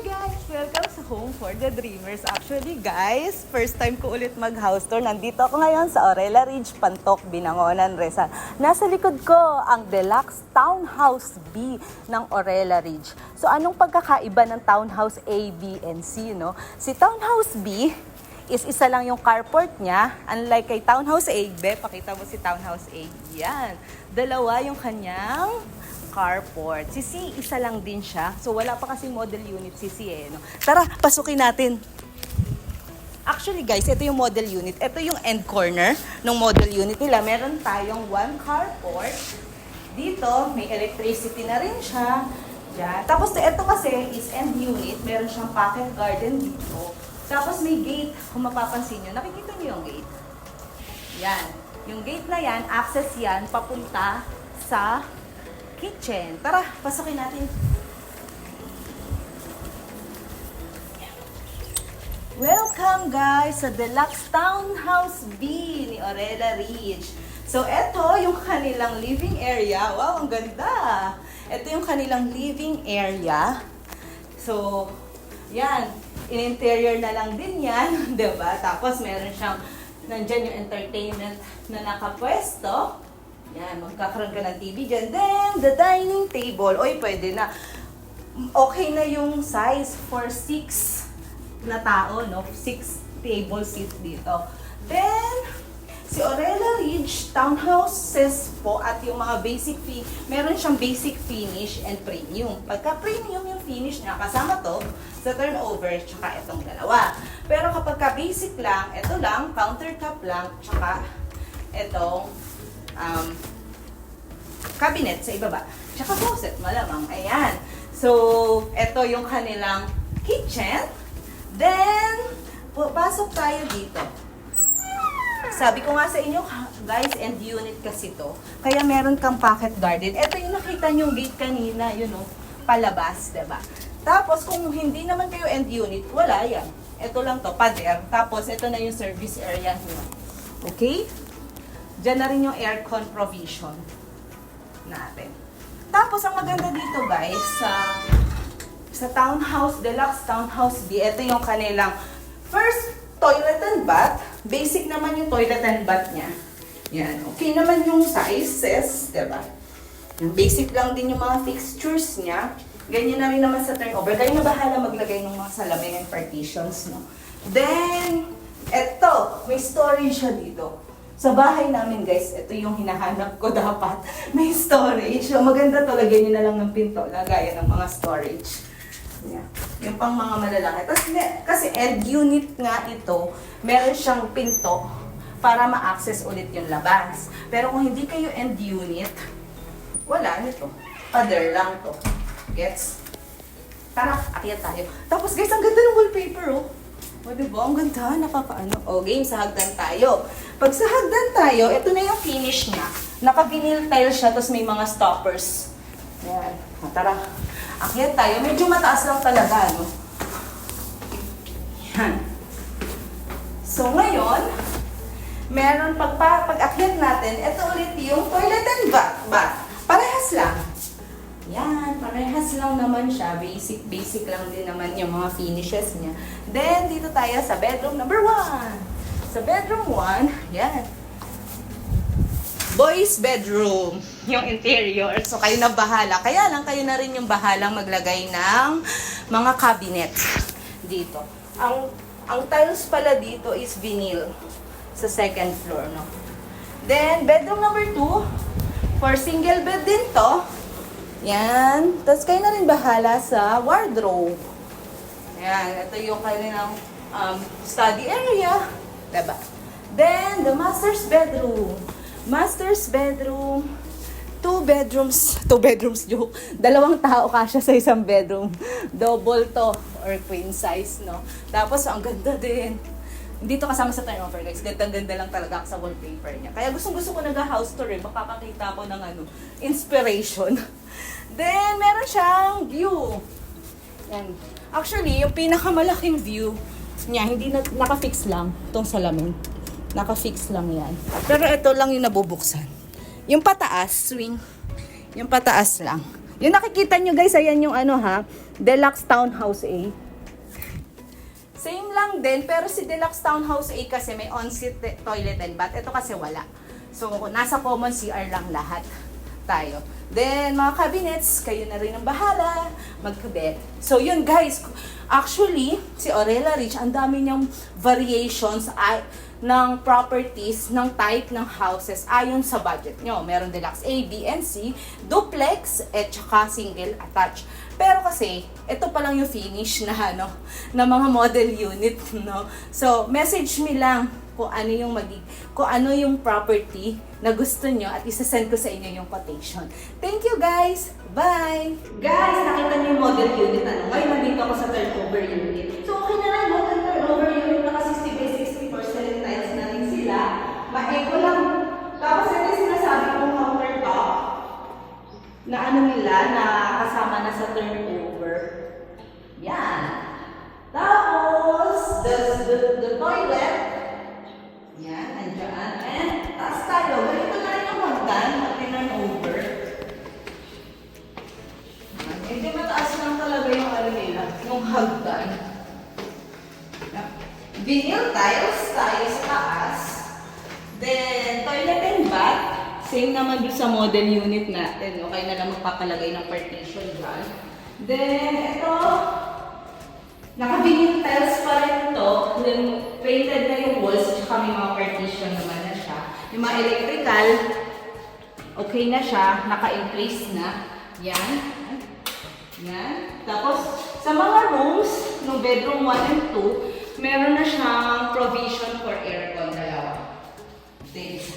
guys! Welcome sa Home for the Dreamers. Actually guys, first time ko ulit mag-house tour. Nandito ako ngayon sa Aurela Ridge, Pantok, Binangonan, Rizal. Nasa likod ko ang Deluxe Townhouse B ng Aurela Ridge. So anong pagkakaiba ng Townhouse A, B, and C, no? Si Townhouse B is isa lang yung carport niya. Unlike kay Townhouse A, pakita mo si Townhouse A. Yan. Dalawa yung kanyang carport. Si C, isa lang din siya. So, wala pa kasi model unit si C eh. No? Tara, pasukin natin. Actually guys, ito yung model unit. Ito yung end corner ng model unit nila. Meron tayong one carport. Dito, may electricity na rin siya. Yan. Tapos, ito kasi is end unit. Meron siyang pocket garden dito. Tapos, may gate. Kung mapapansin nyo, nakikita nyo yung gate? Yan. Yung gate na yan, access yan, papunta sa kitchen. Tara, pasukin natin. Welcome guys sa Deluxe Townhouse B ni Aurela Ridge. So, ito yung kanilang living area. Wow, ang ganda! Ito yung kanilang living area. So, yan. In-interior na lang din yan. Diba? Tapos, meron siyang nandyan yung entertainment na nakapwesto. Yan, magkakaroon ka ng TV dyan. Then, the dining table. Oy, pwede na. Okay na yung size for 6 na tao, no? 6 table seats dito. Then, si Aurela Ridge Townhouses po at yung mga basic fee, meron siyang basic finish and premium. Pagka premium yung finish niya, kasama to sa turnover, tsaka itong dalawa. Pero kapag ka basic lang, ito lang, countertop lang, tsaka itong cabinet sa ibaba. Tsaka closet, malamang. Ayan. So, ito yung kanilang kitchen. Then, pasok tayo dito. Sabi ko nga sa inyo, guys, end unit kasi to. Kaya meron kang pocket garden. Ito yung nakita nyo gate kanina, yun o, palabas, diba? Tapos, kung hindi naman kayo end unit, wala yan. Ito lang to, pader. Tapos, ito na yung service area nyo. Okay? Diyan na rin yung aircon provision natin. Tapos, ang maganda dito guys, sa Townhouse, Deluxe Townhouse B, ito yung kanilang first toilet and bath. Basic naman yung toilet and bath niya. Yan. Okay naman yung sizes, diba? Basic lang din yung mga fixtures niya. Ganyan na rin naman sa turnover. Kayo na bahala maglagay ng mga salamin and partitions, no? Then, eto, may storage siya dito. Sa bahay namin guys, ito yung hinahanap ko dapat. May storage. So maganda to, lagyan nyo na lang ng pinto, lagayan ng mga storage. Yeah. Yung pang mga malalaki. Tapos, kasi end unit nga ito, meron siyang pinto para ma-access ulit yung labas. Pero kung hindi kayo end unit, wala nito. Pader lang to. Gets? Tara, akyat tayo. Tapos guys, ang ganda ng wallpaper oh. O diba? Ang ganda, nakakaano. O game, sa hagdan tayo. Pag sa hagdan tayo, ito na yung finish niya. Naka-vinyl tile siya, tapos may mga stoppers. Ayan. Tara, akyat tayo. Medyo mataas lang talaga, no? Yan. So ngayon, meron pag-akyat natin, ito ulit yung toilet and bath. Parehas lang. Yan, parehas lang naman siya. Basic lang din naman yung mga finishes niya. Then, dito tayo sa bedroom number 1. Sa bedroom 1, yan. Boys bedroom, yung interior. So, kayo na bahala. Kaya lang, kayo na rin yung bahalang maglagay ng mga cabinet dito. Ang tiles pala dito is vinyl sa second floor, no? Then, bedroom number 2, for single bed din to. Yan. Tapos kayo na rin bahala sa wardrobe. Yan. Ito yung kanilang study area. Diba? Then, the master's bedroom. Master's bedroom. 2 bedrooms joke. 2 tao kasya sa isang bedroom. Double to or queen size, no? Tapos, ang ganda din. Dito kasama sa turnover guys, ganda-ganda lang talaga sa wallpaper niya. Kaya gustong-gusto ko nag-house tour eh, makakakita ko ng inspiration. Then, meron siyang view. Yan. Actually, yung pinakamalaking view niya, hindi naka-fix lang itong salamin. Naka-fix lang yan. Pero ito lang yung nabubuksan. Yung pataas, swing. Yung pataas lang. Yung nakikita nyo guys, ayan yung Deluxe Townhouse A. Same lang din, pero si Deluxe Townhouse A kasi may on-suite toilet and bath. Ito kasi wala. So, nasa common CR lang lahat tayo. Then, mga cabinets, kayo na rin ang bahala magkabit. So, yun guys. Actually, si Aurela Ridge, ang dami niyang variations ng properties, ng type ng houses ayon sa budget nyo. Meron deluxe A, B, and C, duplex, at saka single attached. Pero kasi, ito pa lang yung finish na, na mga model unit, no? So, message me lang kung ano yung property na gusto nyo at isa-send ko sa inyo yung quotation. Thank you guys! Bye! Guys, nakita niyo yung model unit, Ngayon, nandito ako sa turnover unit. So, okay na lang, turnover unit, naka 60 by 60% tiles na rin sila. Ma-eco lang. Tapos, ito yung sinasabi kong countertop na na kasama na sa turnover. Yan. Tapos, the toilet, yan, andyan. And, taas tayo. Ganito na rin ang hagdan na turnover. Medyo mataas lang talaga yung nila, yung hagdan. Vinyl tiles tayo sa taas. Then, toilet and bath. Same naman doon sa model unit natin. Okay na lang magpapalagay ng partition dyan. Then, ito, naka-vinyl tiles pa rin ito. Then, painted na yung walls, tsaka may mga partition naman na siya. Yung mga electrical, okay na siya, naka-in-place na. Yan. Yan. Tapos, sa mga rooms, no bedroom 1 and 2, meron na siyang provision for aircon, dalawa. This.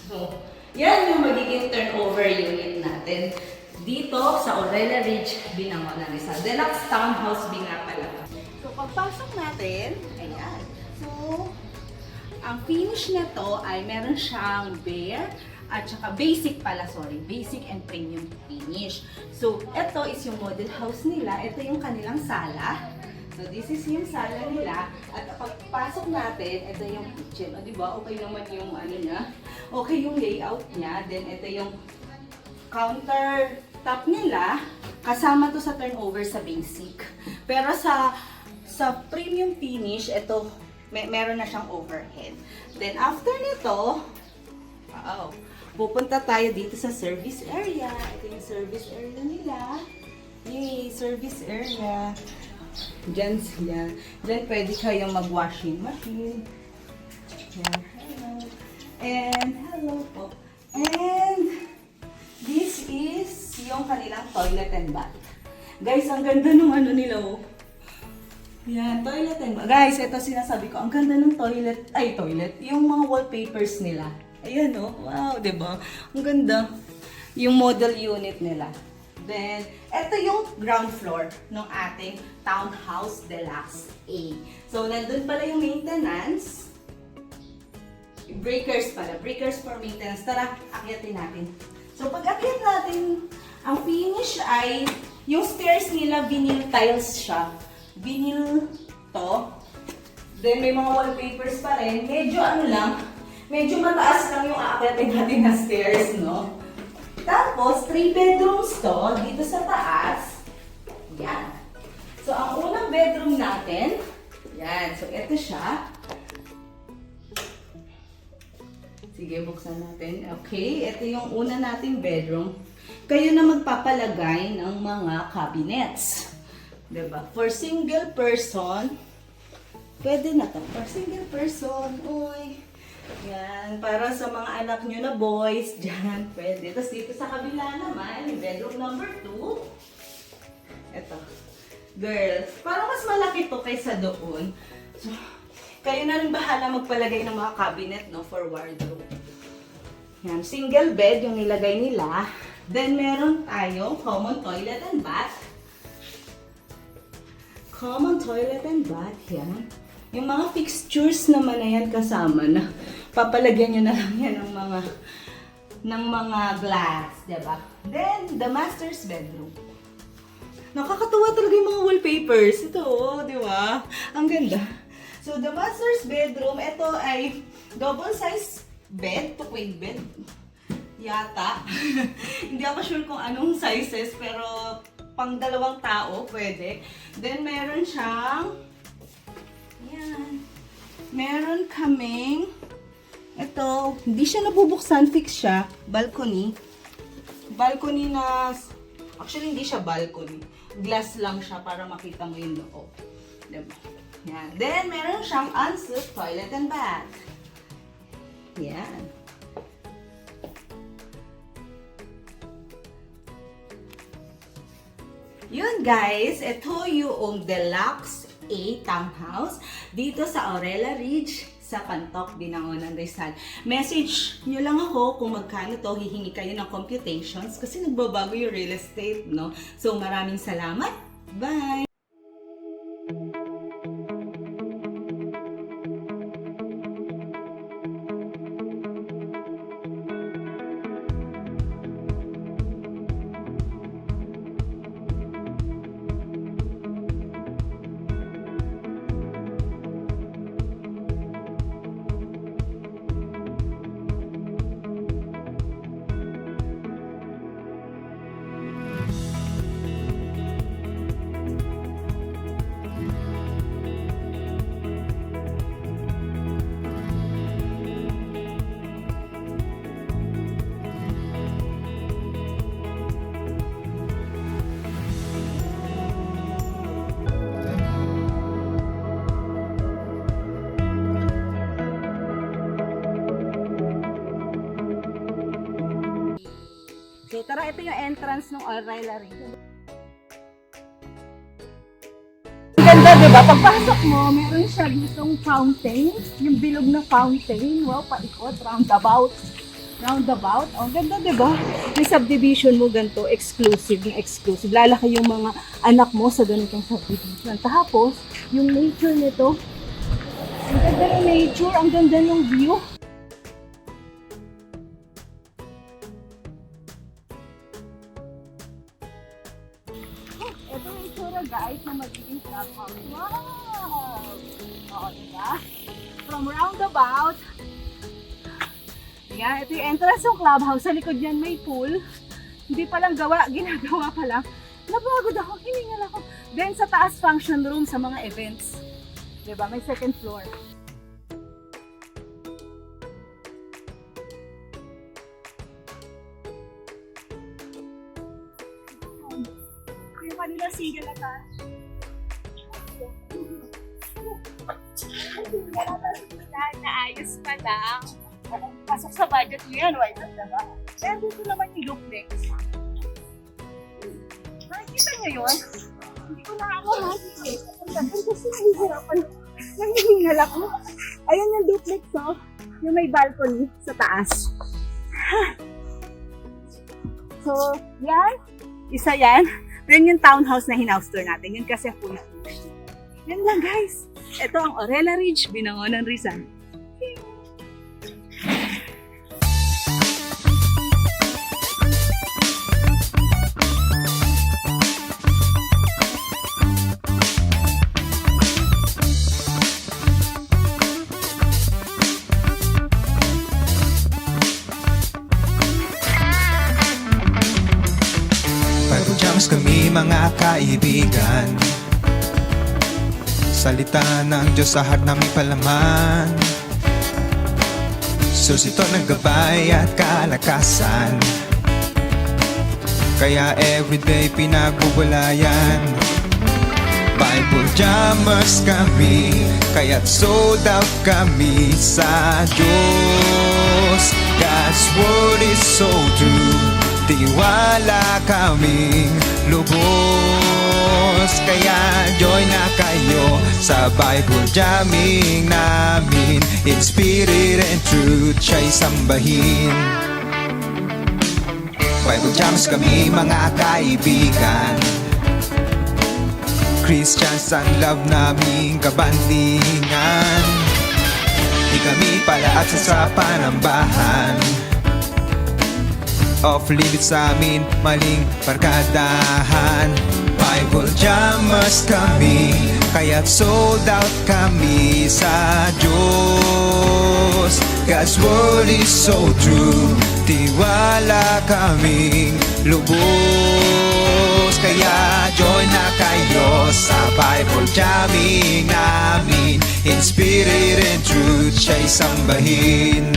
So, yan yung magiging turnover unit natin dito sa Aurela Ridge, Binangonan, Rizal. Deluxe Townhouse B nga pala. So, pagpasok natin, ayan. So, ang finish na to ay meron siyang bare at saka basic and premium finish. So, ito is yung model house nila. Ito yung kanilang sala. So, this is yung sala nila. At pagpasok natin, ito yung kitchen. O, diba? Okay naman yung niya. Okay yung layout niya. Then, ito yung countertop nila. Kasama to sa turnover sa basic. Pero sa premium finish, ito, meron na siyang overhead. Then, after nito, pupunta tayo dito sa service area. Ito yung service area nila. Yay! Service area. Diyan sila. Diyan pwede kayong mag-washing machine. Yan. Hello. And, hello po. And, this is yung kanilang toilet and bath. Guys, ang ganda nung nila, oh. Yan, toilet and bath. Guys, ito sinasabi ko, ang ganda ng toilet. Yung mga wallpapers nila. Ayan, oh. Wow, diba? Ang ganda. Yung model unit nila. Then, ito yung ground floor ng ating Townhouse Deluxe A. So, nandun pala yung maintenance. Breakers pala. Breakers for maintenance. Tara, akyatin natin. So, pag akyat natin, ang finish ay, yung stairs nila, vinyl tiles siya. Vinyl to. Then, may mga wallpapers pa rin. Medyo mataas lang yung aakyatin natin na stairs, no? Tapos, 3 bedrooms to, dito sa taas. Yan. So, ang unang bedroom natin, yan. So, ito siya. Sige, buksan natin. Okay, ito yung una nating bedroom. Kayo na magpapalagay ng mga cabinets. Diba? For single person, pwede na to. For single person, uy. Yan, para sa mga anak nyo na boys, dyan, pwede. Tapos dito sa kabila naman, yung bedroom number 2. Ito. Girls, parang mas malaki to kaysa doon. So, kayo na rin bahala magpalagay ng mga cabinet, no, for wardrobe. Yan, single bed yung nilagay nila. Then, meron tayong common toilet and bath. Common toilet and bath, yan. Yung mga fixtures naman na yan kasama na. Papalagyan nyo na lang yan ng mga glass, diba? Then, the master's bedroom. Nakakatuwa talaga yung mga wallpapers. Ito, oh, diba? Ang ganda. So, the master's bedroom, ito ay double size bed to queen bed. Yata. Hindi ako sure kung anong sizes, pero pang dalawang tao, pwede. Then, meron siyang, yan, meron kaming, ito, hindi siya nabubuksan, fix siya, balcony. Balcony na, actually hindi siya balcony, glass lang siya para makita mo yung loob. Diba? Yan. Then, meron siyang ensuite toilet and bath. Yan. Yun guys, ito yung Deluxe A Townhouse dito sa Aurela Ridge sa Pantoc, Binangonan, Rizal. Message nyo lang ako kung magkano to, hihingi kayo ng computations kasi nagbabago yung real estate, no? So maraming salamat. Bye! So, tara, ito yung entrance ng Aurela Ridge. Ang ganda, diba? Pagpasok mo, meron siya ditong fountain. Yung bilog na fountain. Wow, paikot, roundabout. Roundabout. Oh, ang ganda, diba? Yung subdivision mo ganito, exclusive. Yung exclusive. Lalaki yung mga anak mo sa ganitong subdivision. Tapos, yung nature nito, ang ganda ng nature, ang ganda ng view. Ito yung itsura guys na magiging clubhouse. Wow! Oo, diba? From roundabout. Yan, ito yung entrance ng clubhouse. Sa likod yan may pool. Hindi pa lang gawa, ginagawa pa lang. Napagod ako, hiningal ako. Then sa taas function room sa mga events. Diba? May second floor. Yung kanila single attached. Naayos pa lang. Pasok sa budget mo yan, why not, diba? Kaya dito naman yung duplex. Nakikita niyo yun? Hindi ko na ako nakikita. Kasi nahihirapan. Nangihingal ako. Ayun yung duplex, oh. Yung may balcony sa taas. So, yan. Isa yan. Then yung townhouse na hinouse tour natin. Yun kasi full furnished. Yan lang guys. Ito ang Aurela Ridge, Binangonan, Rizal. Pag-jams kami mga kaibigan, salita ng Diyos sa heart namin palaman. Susito ng gabay at kalakasan, kaya everyday pinagbubulayan. Bible jammers kami, kaya't sold out kami sa Diyos. God's word is so true, tiwala kaming lubos. Kaya join na kayo sa Bible jamming namin. In spirit and truth siya'y sambahin. Bible jams kami mga kaibigan, Christians ang love naming kabandingan. Di kami pala at sa panambahan, off limits sa amin, maling barkadahan. Bible jammers kami, kaya't sold out kami sa Diyos. God's word is so true, tiwala kaming lubos. Kaya kayo sa Bible jamming namin. In spirit and truth siya'y sambahin.